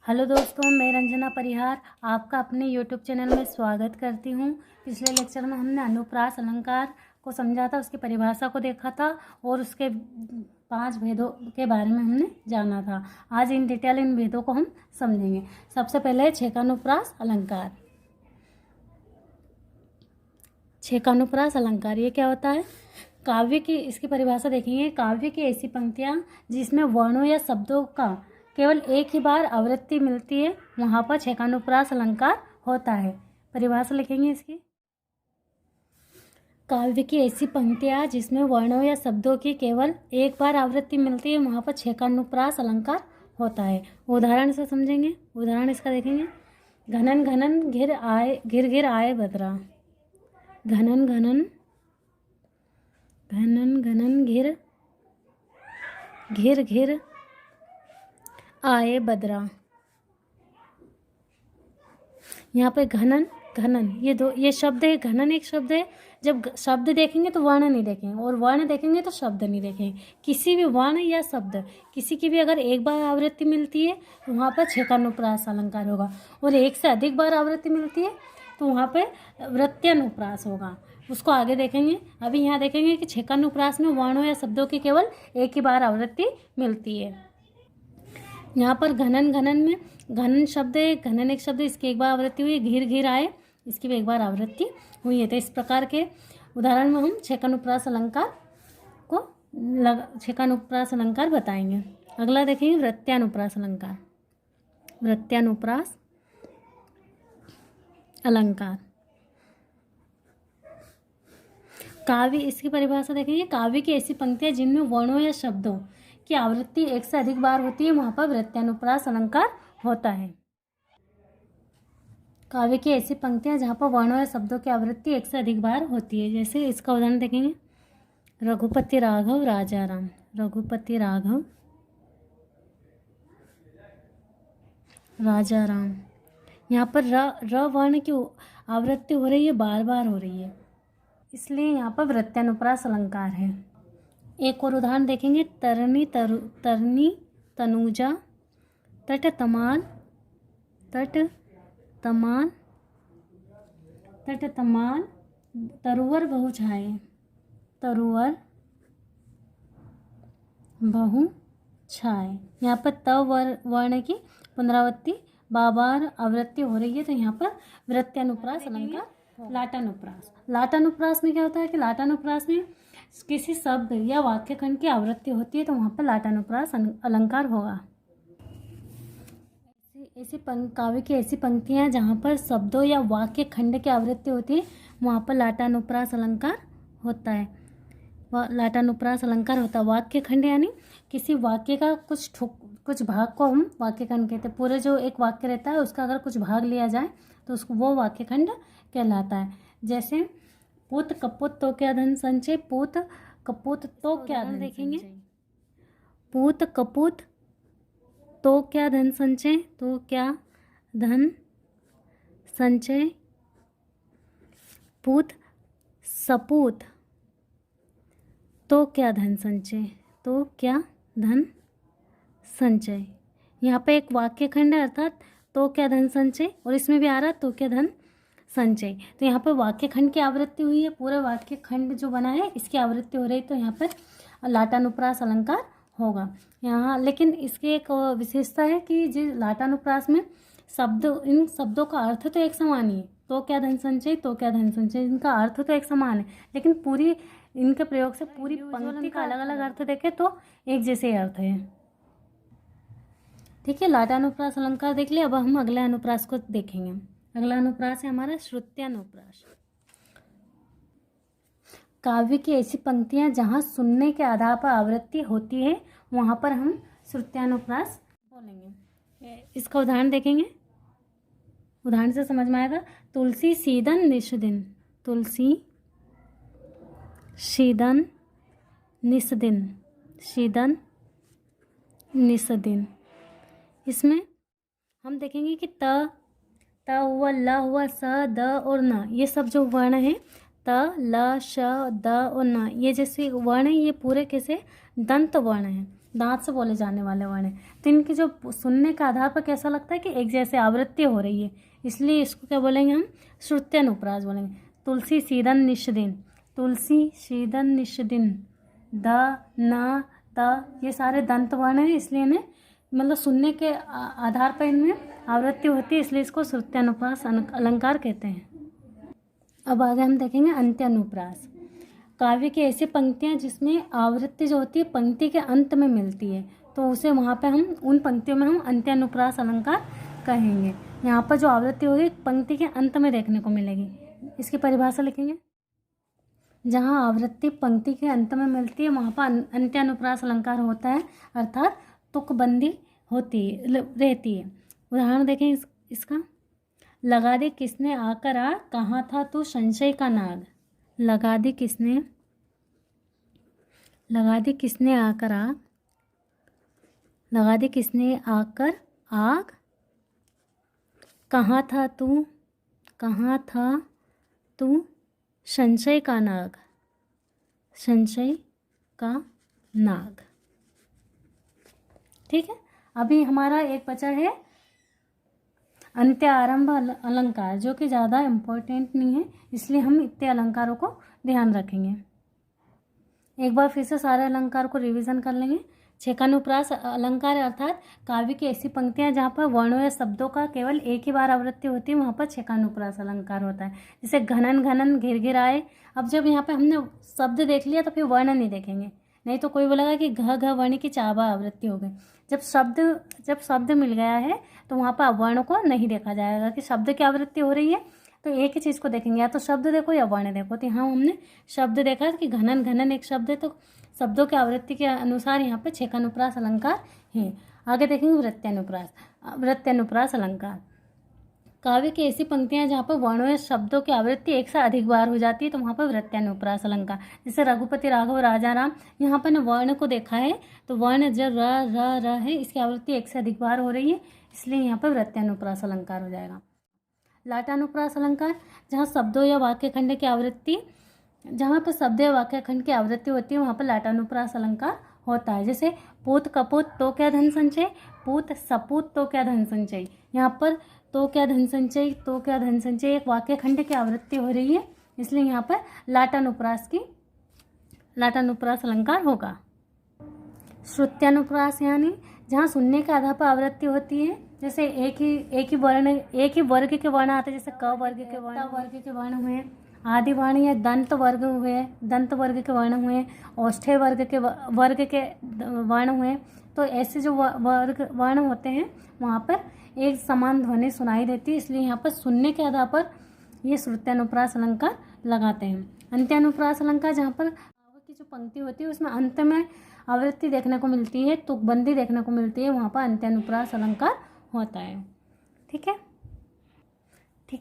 Hello दोस्तों, मैं रंजना परिहार आपका अपने यूट्यूब चैनल में स्वागत करती हूँ। पिछले लेक्चर में हमने अनुप्रास अलंकार को समझा था, उसकी परिभाषा को देखा था और उसके 5 भेदों के बारे में हमने जाना था। आज इन डिटेल इन भेदों को हम समझेंगे। सबसे पहले है छेकानुप्रास अलंकार। छेकानुप्रास अलंकार ये क्या होता है? काव्य की इसकी परिभाषा देखेंगे। काव्य की ऐसी पंक्तियाँ जिसमें वर्णों या शब्दों का केवल एक ही बार आवृत्ति मिलती है, वहाँ पर छेकानुप्रास अलंकार होता है। परिभाषा लिखेंगे इसकी। काव्य की ऐसी पंक्तियाँ जिसमें वर्णों या शब्दों की केवल एक बार आवृत्ति मिलती है, वहाँ पर छेकानुप्रास अलंकार होता है। उदाहरण से समझेंगे। उदाहरण इसका देखेंगे। घनन घनन घिर घिर आए बदरा। घनन घनन घनन घनन घिर घिर आए बदरा। यहाँ पे घनन घनन ये शब्द है। घनन एक शब्द है। जब शब्द देखेंगे तो वर्ण नहीं देखेंगे और वर्ण देखेंगे तो शब्द नहीं देखेंगे। किसी भी वर्ण या शब्द किसी की भी अगर एक बार आवृत्ति मिलती है तो वहाँ पर छेकानुप्रास अलंकार होगा, और एक से अधिक बार आवृत्ति मिलती है तो वहाँ पे वृत्त्यानुप्रास होगा। उसको आगे देखेंगे। अभी यहाँ देखेंगे कि छेकानुप्रास में वर्णों या शब्दों की केवल एक ही बार आवृत्ति मिलती है। यहाँ पर घनन घनन में घनन शब्द है, घनन एक शब्द है, इसकी एक बार आवृत्ति हुई। घिर घिर आए, इसकी भी एक बार आवृत्ति हुई है। तो इस प्रकार के उदाहरण में हम छेकानुप्रास अलंकार बताएंगे। अगला देखेंगे वृत्त्यानुप्रास अलंकार। वृत्त्यानुप्रास अलंकार काव्य, इसकी परिभाषा देखेंगे। काव्य की ऐसी पंक्तियाँ जिनमें वर्णों या शब्दों की आवृत्ति एक से अधिक बार होती है, वहाँ पर वृत्त्यानुप्रास अलंकार होता है। काव्य की ऐसी पंक्तियाँ जहाँ पर वर्णों या शब्दों की आवृत्ति एक से अधिक बार होती है। जैसे इसका उदाहरण देखेंगे। रघुपति राघव राजा राम। रघुपति राघव राजा राम। यहाँ पर र वर्ण की आवृत्ति हो रही है, बार बार हो रही है, इसलिए यहाँ पर वृत्त्यानुप्रास अलंकार है। एक और उदाहरण देखेंगे। तरनी तनुजा तट तमान तरुवर बहु छाए। तरुवर बहु छाए। यहाँ पर त वर्ण की पुनरावृत्ति बार आवृत्ति हो रही है, तो यहाँ पर वृत्त्यानुप्रास अलंकार। लाटानुप्रास में क्या होता है कि लाटानुप्रास में किसी शब्द या वाक्य खंड की आवृत्ति होती है, तो वहाँ पर लाटानुप्रास अलंकार होगा। ऐसी काव्य की ऐसी पंक्तियाँ जहाँ पर शब्दों या वाक्य खंड की आवृत्ति होती है, वहाँ पर लाटानुप्रास अलंकार होता है। लाटानुप्रास अलंकार होता है। वाक्य खंड यानी किसी वाक्य का कुछ भाग को हम वाक्य खंड कहते हैं। पूरे जो एक वाक्य रहता है उसका अगर कुछ भाग लिया जाए तो उसको वो वाक्य खंड कहलाता है। जैसे पूत कपूत तो क्या धन संचय। पूत कपूत तो क्या धन देखेंगे। पूत कपूत तो क्या धन संचय। तो क्या धन संचय। पूत सपूत तो क्या धन संचय। तो क्या धन संचय। यहाँ पे एक वाक्य खंड है, अर्थात तो क्या धन संचय, और इसमें भी आ रहा है तो क्या धन संचय। तो यहाँ पर वाक्य खंड की आवृत्ति हुई है। पूरे वाक्य खंड जो बना है इसकी आवृत्ति हो रही है, तो यहाँ पर लाटानुप्रास अलंकार होगा। यहाँ लेकिन इसकी एक विशेषता है कि जो लाटानुप्रास में इन शब्दों का अर्थ तो एक समान ही है। तो क्या धन संचय, तो क्या धन संचय, इनका अर्थ तो एक समान है, लेकिन पूरी इनके प्रयोग से पूरी पंक्ति का अलग अलग अर्थ देखे तो एक जैसे अर्थ है। ठीक है, लाटानुप्रास अलंकार देख लिया। अब हम अगले अनुप्रास को देखेंगे। अगला अनुप्रास है हमारा श्रुत्यानुप्रास। काव्य की ऐसी पंक्तियाँ जहाँ सुनने के आधार पर आवृत्ति होती है, वहाँ पर हम श्रुत्यानुप्रास बोलेंगे। इसका उदाहरण देखेंगे। उदाहरण से समझ में आएगा। तुलसी सीदन निषदिन। तुलसी शीदन निषदिन। शीदन निषदिन। इसमें हम देखेंगे कि त हुआ, ल हुआ, स, द और न, ये सब जो वर्ण है त ल श द और न, ये जैसे वर्ण है ये पूरे कैसे दंत वर्ण है। दांत से बोले जाने वाले वर्ण हैं। तो इनकी जो सुनने के आधार पर कैसा लगता है कि एक जैसे आवृत्ति हो रही है, इसलिए इसको क्या बोलेंगे हम, श्रुत्यनुप्रास बोलेंगे। तुलसी सीदन निषदिन, तुलसी सीदन निषदिन, द न त ये सारे दंत वर्ण हैं, इसलिए इन्हें मतलब सुनने के आधार पर इनमें आवृत्ति होती है, इसलिए इसको श्रुत्यनुप्रास अलंकार कहते हैं। अब आगे हम देखेंगे अंत्यानुप्रास। काव्य की ऐसी पंक्तियाँ जिसमें आवृत्ति जो होती है पंक्ति के अंत में मिलती है, तो उसे वहाँ पे हम उन पंक्तियों में हम अंत्यानुप्रास अलंकार कहेंगे। यहाँ पर जो आवृत्ति होगी पंक्ति के अंत में देखने को मिलेगी। इसकी परिभाषा लिखेंगे, जहाँ आवृत्ति पंक्ति के अंत में मिलती है वहाँ पर अंत्यानुप्रास अलंकार होता है, अर्थात तुकबंदी होती है रहती है। उदाहरण देखें इसका, लगा दे किसने आकर आ, कहाँ था तू संशय का नाग। लगा दी किसने आकर आग, लगा दी किसने आकर आग, कहाँ था तू संशय का नाग, संशय का नाग। ठीक है, अभी हमारा एक बचा है अंत्य आरंभ अलंकार, जो कि ज़्यादा इम्पोर्टेंट नहीं है, इसलिए हम इतने अलंकारों को ध्यान रखेंगे। एक बार फिर से सारे अलंकार को रिवीजन कर लेंगे। छेकानुप्रास अलंकार अर्थात काव्य की ऐसी पंक्तियां जहाँ पर वर्णों या शब्दों का केवल एक ही बार आवृत्ति होती है, वहाँ पर छेकानुप्रास अलंकार होता है। जैसे घनन घनन घिर घिर आए। अब जब यहाँ पे हमने शब्द देख लिया तो फिर वर्ण नहीं देखेंगे, नहीं तो कोई बोलेगा कि घ घ वर्ण की चाबा आवृत्ति हो गई। जब शब्द मिल गया है तो वहाँ पर वर्ण को नहीं देखा जाएगा कि शब्द की आवृत्ति हो रही है, तो एक ही चीज़ को देखेंगे, या तो शब्द देखो या वर्ण देखो। तो यहाँ हमने शब्द देखा कि घनन घनन एक शब्द है, तो शब्दों की आवृत्ति के अनुसार यहाँ पे छेकानुप्रास अलंकार है। आगे देखेंगे वृत्यानुप्रास अलंकार। काव्य की ऐसी पंक्तियाँ जहाँ पर वर्णों या शब्दों की आवृत्ति एक से अधिक बार हो जाती है, तो वहाँ पर वृत्यानुप्रास अलंकार। जैसे रघुपति राघव राजा राम, यहाँ पर वर्ण को देखा है तो वर्ण जो र है इसकी आवृत्ति एक से अधिक बार हो रही है, इसलिए यहाँ पर वृत्यानुप्रास अलंकार हो जाएगा। लाटानुप्रास अलंकार, जहाँ शब्दों या वाक्य खंड की आवृत्ति, जहाँ पर शब्द या वाक्य खंड की आवृत्ति होती है वहाँ पर लाटानुप्रास अलंकार होता है। जैसे पूत कपूत तो क्या धन संचय, पूत सपूत तो क्या धन संचय। यहाँ पर तो क्या धन संचय एक वाक्य खंड की आवृत्ति हो रही है, इसलिए यहाँ पर लाटानुप्रास अलंकार होगा। श्रुत्यानुप्रास यानी जहाँ सुनने के आधार पर आवृत्ति होती है, जैसे एक ही वर्ग के वर्ण आते हैं, जैसे क वर्ग के वर्ण हुए, आदि वर्ण या दंत वर्ग के वर्ण हुए, औष्ठ्य वर्ग के वर्ण हुए। तो ऐसे जो वर्ण होते हैं वहाँ पर एक समान ध्वनि सुनाई देती है, इसलिए यहाँ पर सुनने के आधार पर ये श्रुत्यानुप्रास अलंकार लगाते हैं। अंत्यानुप्रास अलंकार, जहाँ पर की जो पंक्ति होती है उसमें अंत में आवृत्ति देखने को मिलती है, तुकबंदी देखने को मिलती है, वहाँ पर अंत्यानुप्रास अलंकार होता है। ठीक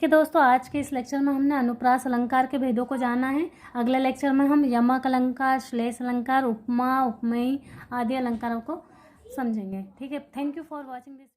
है दोस्तों, आज के इस लेक्चर में हमने अनुप्रास अलंकार के भेदों को जाना है। अगले लेक्चर में हम यमक अलंकार, श्लेष अलंकार, उपमा, उपमेय आदि अलंकारों को समझेंगे। ठीक है, thank you for watching this.